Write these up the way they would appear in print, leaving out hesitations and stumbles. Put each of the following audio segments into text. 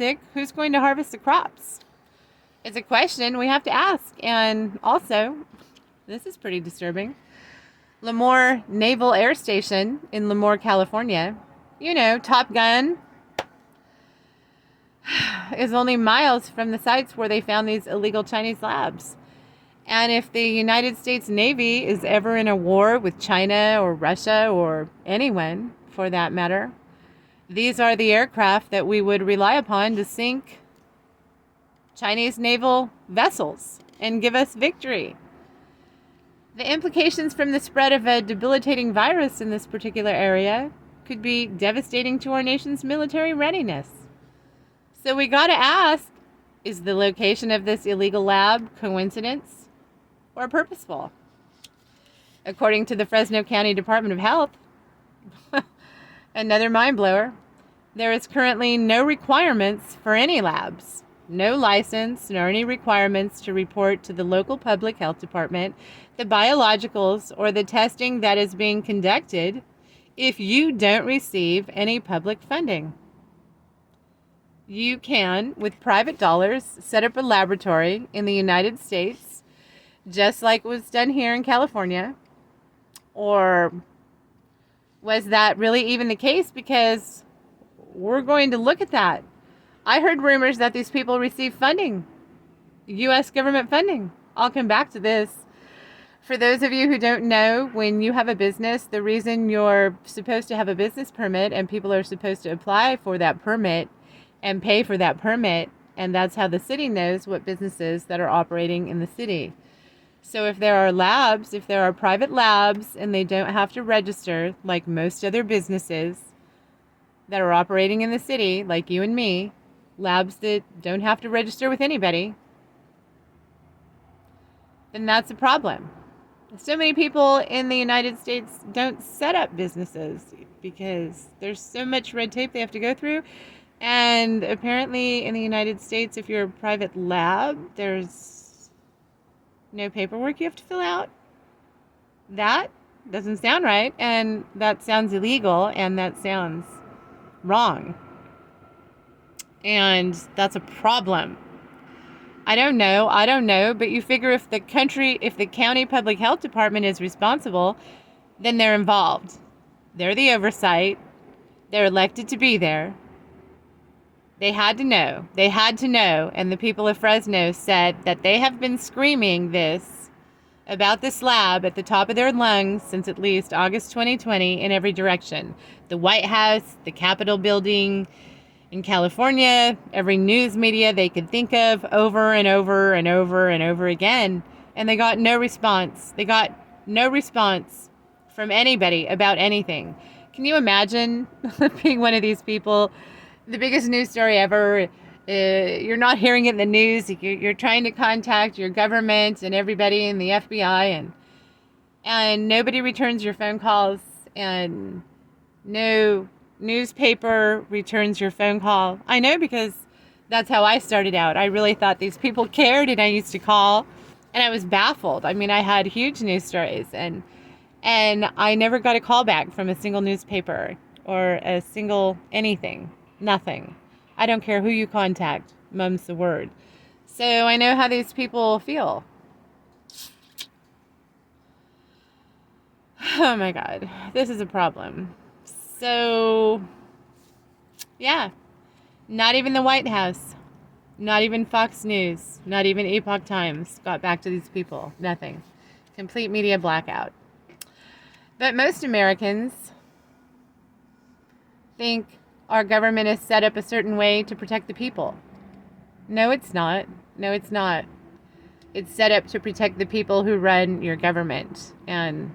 sick, who's going to harvest the crops? It's a question we have to ask. And also, this is pretty disturbing. Lemoore Naval Air Station in Lemoore, California, Top Gun, is only miles from the sites where they found these illegal Chinese labs. And if the United States Navy is ever in a war with China or Russia or anyone for that matter, these are the aircraft that we would rely upon to sink Chinese naval vessels and give us victory. The implications from the spread of a debilitating virus in this particular area could be devastating to our nation's military readiness. So we got to ask, is the location of this illegal lab coincidence or purposeful? According to the Fresno County Department of Health, another mind blower, there is currently no requirements for any labs, no license nor any requirements to report to the local public health department the biologicals or the testing that is being conducted if you don't receive any public funding. You can, with private dollars, set up a laboratory in the United States, just like was done here in California. Or was that really even the case? Because we're going to look at that. I heard rumors that these people receive funding, U.S. government funding. I'll come back to this. For those of you who don't know, when you have a business, the reason you're supposed to have a business permit and people are supposed to apply for that permit and pay for that permit, and that's how the city knows what businesses that are operating in the city. So if there are labs, if there are private labs and they don't have to register like most other businesses that are operating in the city, like you and me, labs that don't have to register with anybody, then that's a problem. So many people in the United States don't set up businesses because there's so much red tape they have to go through. And apparently in the United States, if you're a private lab, there's no paperwork you have to fill out. That doesn't sound right, and that sounds illegal, and that sounds wrong. And that's a problem. I don't know, but you figure if the county public health department is responsible, then they're involved. They're the oversight. They're elected to be there. They had to know. And the people of Fresno said that they have been screaming this about this lab at the top of their lungs since at least August 2020 in every direction. The White House, the Capitol building in California, every news media they could think of, over and over and over and over again. And they got no response. They got no response from anybody about anything. Can you imagine being one of these people? The biggest news story ever. You're not hearing it in the news. You're trying to contact your government and everybody in the FBI, and nobody returns your phone calls, and no newspaper returns your phone call. I know, because that's how I started out. I really thought these people cared, and I used to call, and I was baffled. I mean, I had huge news stories, and I never got a call back from a single newspaper or a single anything. Nothing. I don't care who you contact. Mum's the word. So I know how these people feel. Oh my God. This is a problem. So, yeah. Not even the White House. Not even Fox News. Not even Epoch Times got back to these people. Nothing. Complete media blackout. But most Americans think our government is set up a certain way to protect the people. No, it's not. No, it's not. It's set up to protect the people who run your government. And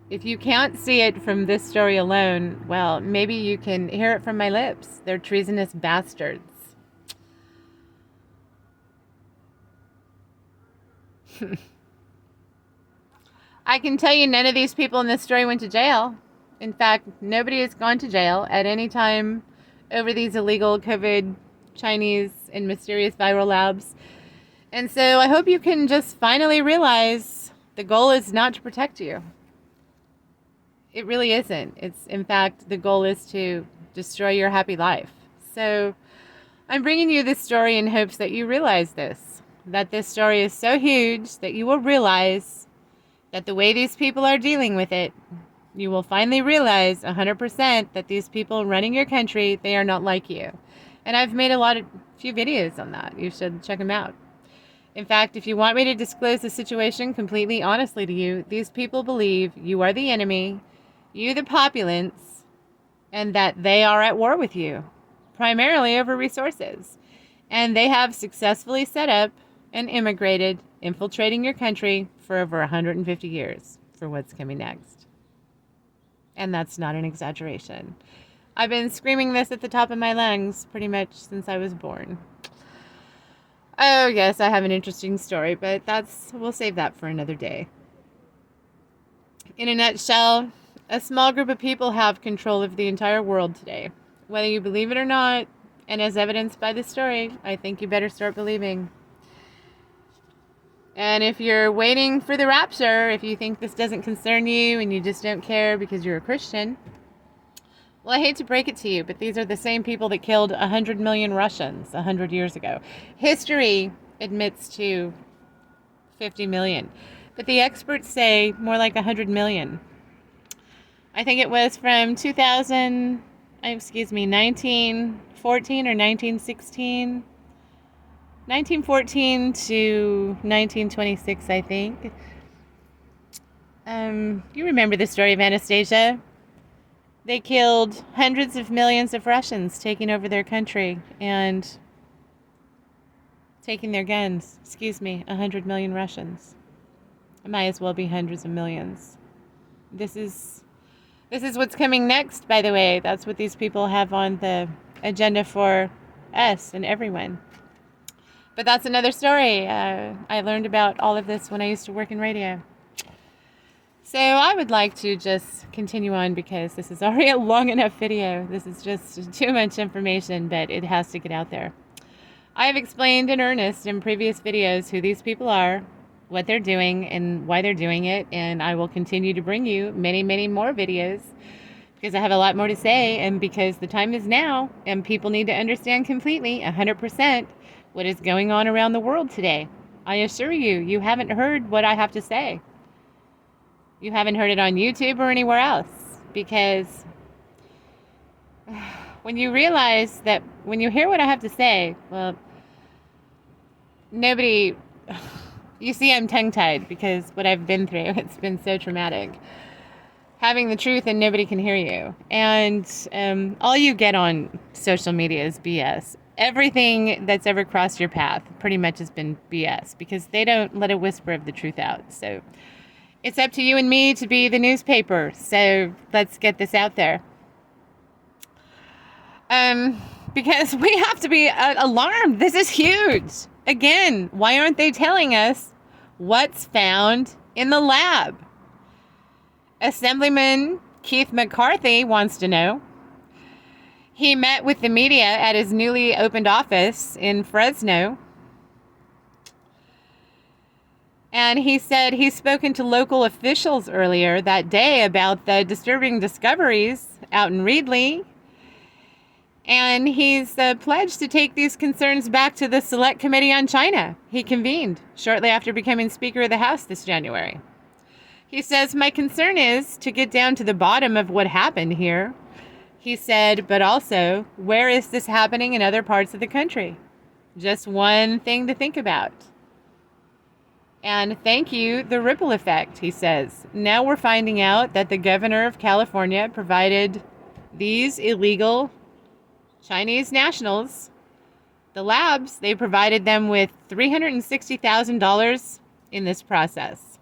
if you can't see it from this story alone, well, maybe you can hear it from my lips. They're treasonous bastards. I can tell you none of these people in this story went to jail. In fact, nobody has gone to jail at any time over these illegal COVID, Chinese, and mysterious viral labs. And so I hope you can just finally realize the goal is not to protect you. It really isn't. In fact, the goal is to destroy your happy life. So I'm bringing you this story in hopes that you realize this, that this story is so huge that you will realize that the way these people are dealing with it, you will finally realize 100% that these people running your country, they are not like you. And I've made few videos on that. You should check them out. In fact, if you want me to disclose the situation completely honestly to you, these people believe you are the enemy, you the populace, and that they are at war with you, primarily over resources. And they have successfully set up and immigrated, infiltrating your country for over 150 years for what's coming next. And that's not an exaggeration. I've been screaming this at the top of my lungs pretty much since I was born. Oh, yes, I have an interesting story, but we'll save that for another day. In a nutshell, a small group of people have control of the entire world today. Whether you believe it or not, and as evidenced by this story, I think you better start believing. And if you're waiting for the rapture, if you think this doesn't concern you and you just don't care because you're a Christian, well, I hate to break it to you, but these are the same people that killed 100 million Russians 100 years ago. History admits to 50 million, but the experts say more like 100 million. I think it was from 1914 or 1916. 1914 to 1926, I think. You remember the story of Anastasia? They killed hundreds of millions of Russians, taking over their country and taking their guns. 100 million Russians. It might as well be hundreds of millions. This is what's coming next, by the way. That's what these people have on the agenda for us and everyone. But that's another story. I learned about all of this when I used to work in radio. So I would like to just continue on because this is already a long enough video. This is just too much information, but it has to get out there. I have explained in earnest in previous videos who these people are, what they're doing, and why they're doing it, and I will continue to bring you many, many more videos because I have a lot more to say, and because the time is now, and people need to understand completely, 100%, what is going on around the world today. I assure you, you haven't heard what I have to say. You haven't heard it on YouTube or anywhere else, because when you realize that, when you hear what I have to say, well, nobody, you see I'm tongue-tied because what I've been through, it's been so traumatic. Having the truth and nobody can hear you. And all you get on social media is BS. Everything that's ever crossed your path pretty much has been BS because they don't let a whisper of the truth out. So it's up to you and me to be the newspaper. So let's get this out there. Because we have to be alarmed. This is huge. Again, why aren't they telling us what's found in the lab? Assemblyman Keith McCarthy wants to know. He met with the media at his newly opened office in Fresno. And he said he's spoken to local officials earlier that day about the disturbing discoveries out in Reedley. And he's pledged to take these concerns back to the Select Committee on China he convened shortly after becoming Speaker of the House this January. He says, my concern is to get down to the bottom of what happened here. He said, but also, where is this happening in other parts of the country? Just one thing to think about. And thank you, the ripple effect, he says. Now we're finding out that the governor of California provided these illegal Chinese nationals, the labs, they provided them with $360,000 in this process.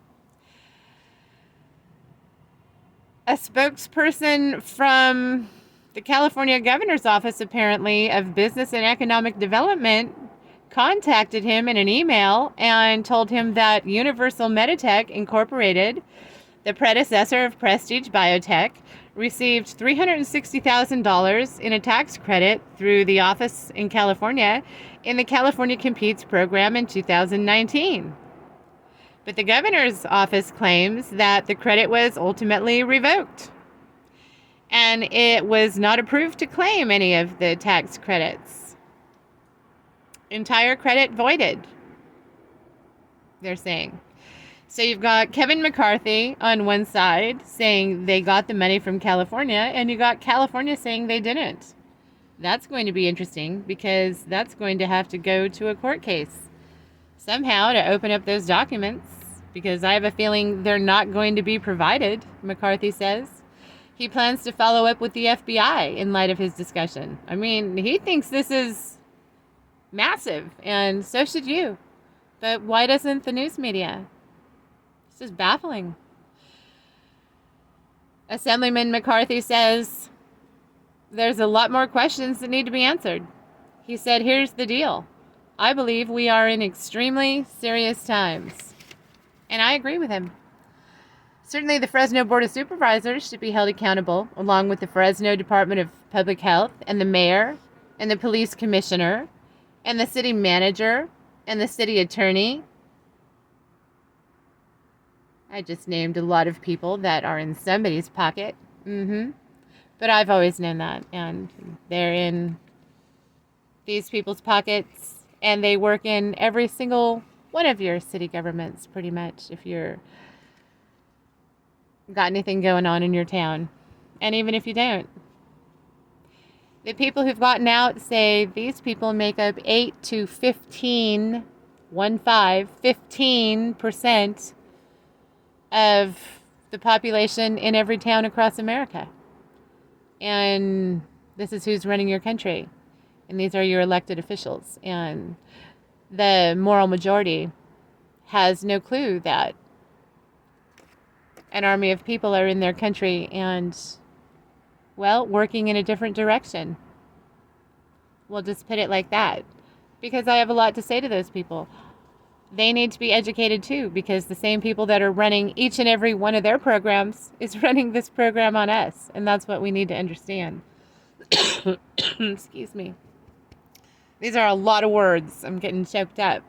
A spokesperson from the California governor's office, apparently, of business and economic development, contacted him in an email and told him that Universal Meditech Incorporated, the predecessor of Prestige Biotech, received $360,000 in a tax credit through the office in California in the California Competes program in 2019. But the governor's office claims that the credit was ultimately revoked. And it was not approved to claim any of the tax credits. Entire credit voided, they're saying. So you've got Kevin McCarthy on one side saying they got the money from California, and you got California saying they didn't. That's going to be interesting because that's going to have to go to a court case somehow to open up those documents, because I have a feeling they're not going to be provided, McCarthy says. He plans to follow up with the FBI in light of his discussion. I mean, he thinks this is massive, and so should you. But why doesn't the news media? It's just baffling. Assemblyman McCarthy says there's a lot more questions that need to be answered. He said, here's the deal. I believe we are in extremely serious times. And I agree with him. Certainly the Fresno Board of Supervisors should be held accountable, along with the Fresno Department of Public Health and the mayor and the police commissioner and the city manager and the city attorney. I just named a lot of people that are in somebody's pocket. But I've always known that. And they're in these people's pockets. And they work in every single one of your city governments, pretty much, if you're got anything going on in your town. And even if you don't. The people who've gotten out say these people make up 8 to 15% of the population in every town across America. And this is who's running your country. And these are your elected officials. And the moral majority has no clue that an army of people are in their country and, well, working in a different direction. We'll just put it like that. Because I have a lot to say to those people. They need to be educated too, because the same people that are running each and every one of their programs is running this program on us. And that's what we need to understand. Excuse me. These are a lot of words. I'm getting choked up.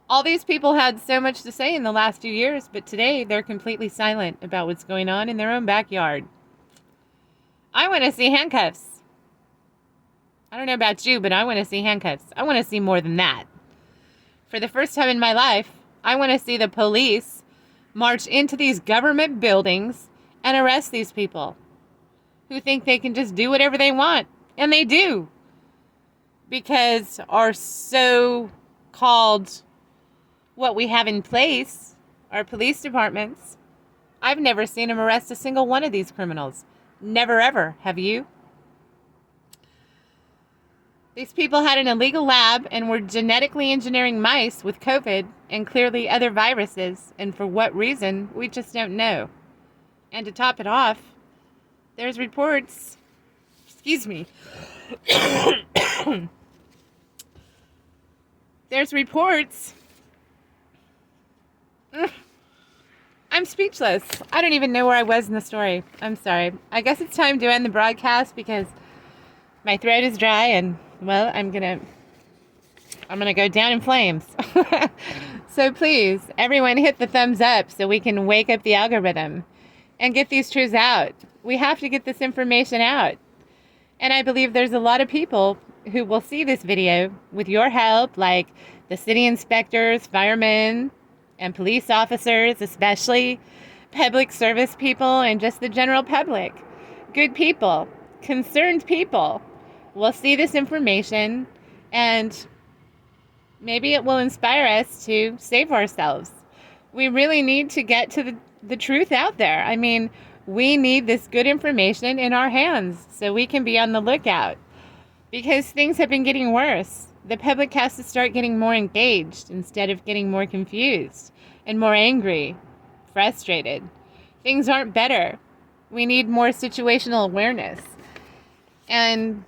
All these people had so much to say in the last few years, but today they're completely silent about what's going on in their own backyard. I want to see handcuffs. I don't know about you, but I want to see handcuffs. I want to see more than that. For the first time in my life, I want to see the police march into these government buildings and arrest these people who think they can just do whatever they want. And they do. Because our so-called what we have in place, our police departments, I've never seen them arrest a single one of these criminals. Never ever. Have you? These people had an illegal lab and were genetically engineering mice with COVID and clearly other viruses. And for what reason, we just don't know. And to top it off, there's reports, there's reports. I'm speechless. I don't even know where I was in the story. I'm sorry. I guess it's time to end the broadcast because my throat is dry and, well, I'm gonna go down in flames. So please, everyone hit the thumbs up so we can wake up the algorithm and get these truths out. We have to get this information out. And I believe there's a lot of people who will see this video with your help, like the city inspectors, firemen, and police officers, especially public service people and just the general public. Good people, concerned people will see this information, and maybe it will inspire us to save ourselves. We really need to get to the truth out there. I mean, we need this good information in our hands so we can be on the lookout, because things have been getting worse. The public has to start getting more engaged instead of getting more confused and more angry, frustrated. Things aren't better. We need more situational awareness. And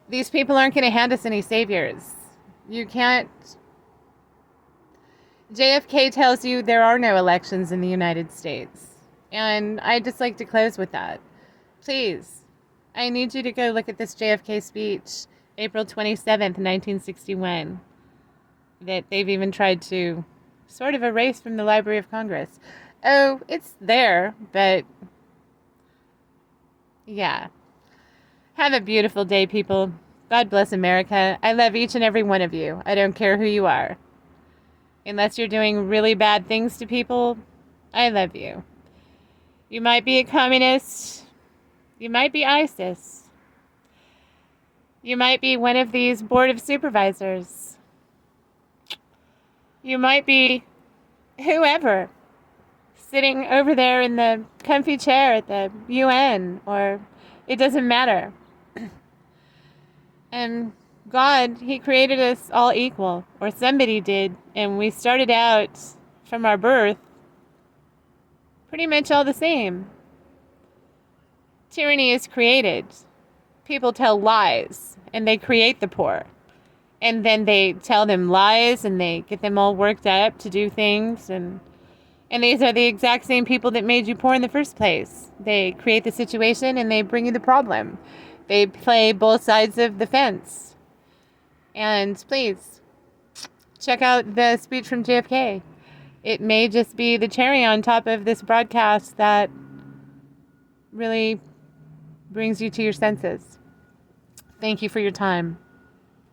these people aren't going to hand us any saviors. You can't. JFK tells you there are no elections in the United States. And I'd just like to close with that. Please, I need you to go look at this JFK speech, April 27th, 1961, that they've even tried to sort of erase from the Library of Congress. Oh, it's there, but Yeah. Have a beautiful day, people. God bless America. I love each and every one of you. I don't care who you are. Unless you're doing really bad things to people, I love you. You might be a communist. You might be ISIS. You might be one of these board of supervisors. You might be whoever sitting over there in the comfy chair at the UN, or it doesn't matter. And God, He created us all equal, or somebody did, and we started out from our birth pretty much all the same. Tyranny is created. People tell lies, and they create the poor. And then they tell them lies, and they get them all worked up to do things, and these are the exact same people that made you poor in the first place. They create the situation, and they bring you the problem. They play both sides of the fence. And please, check out the speech from JFK. It may just be the cherry on top of this broadcast that really brings you to your senses. Thank you for your time.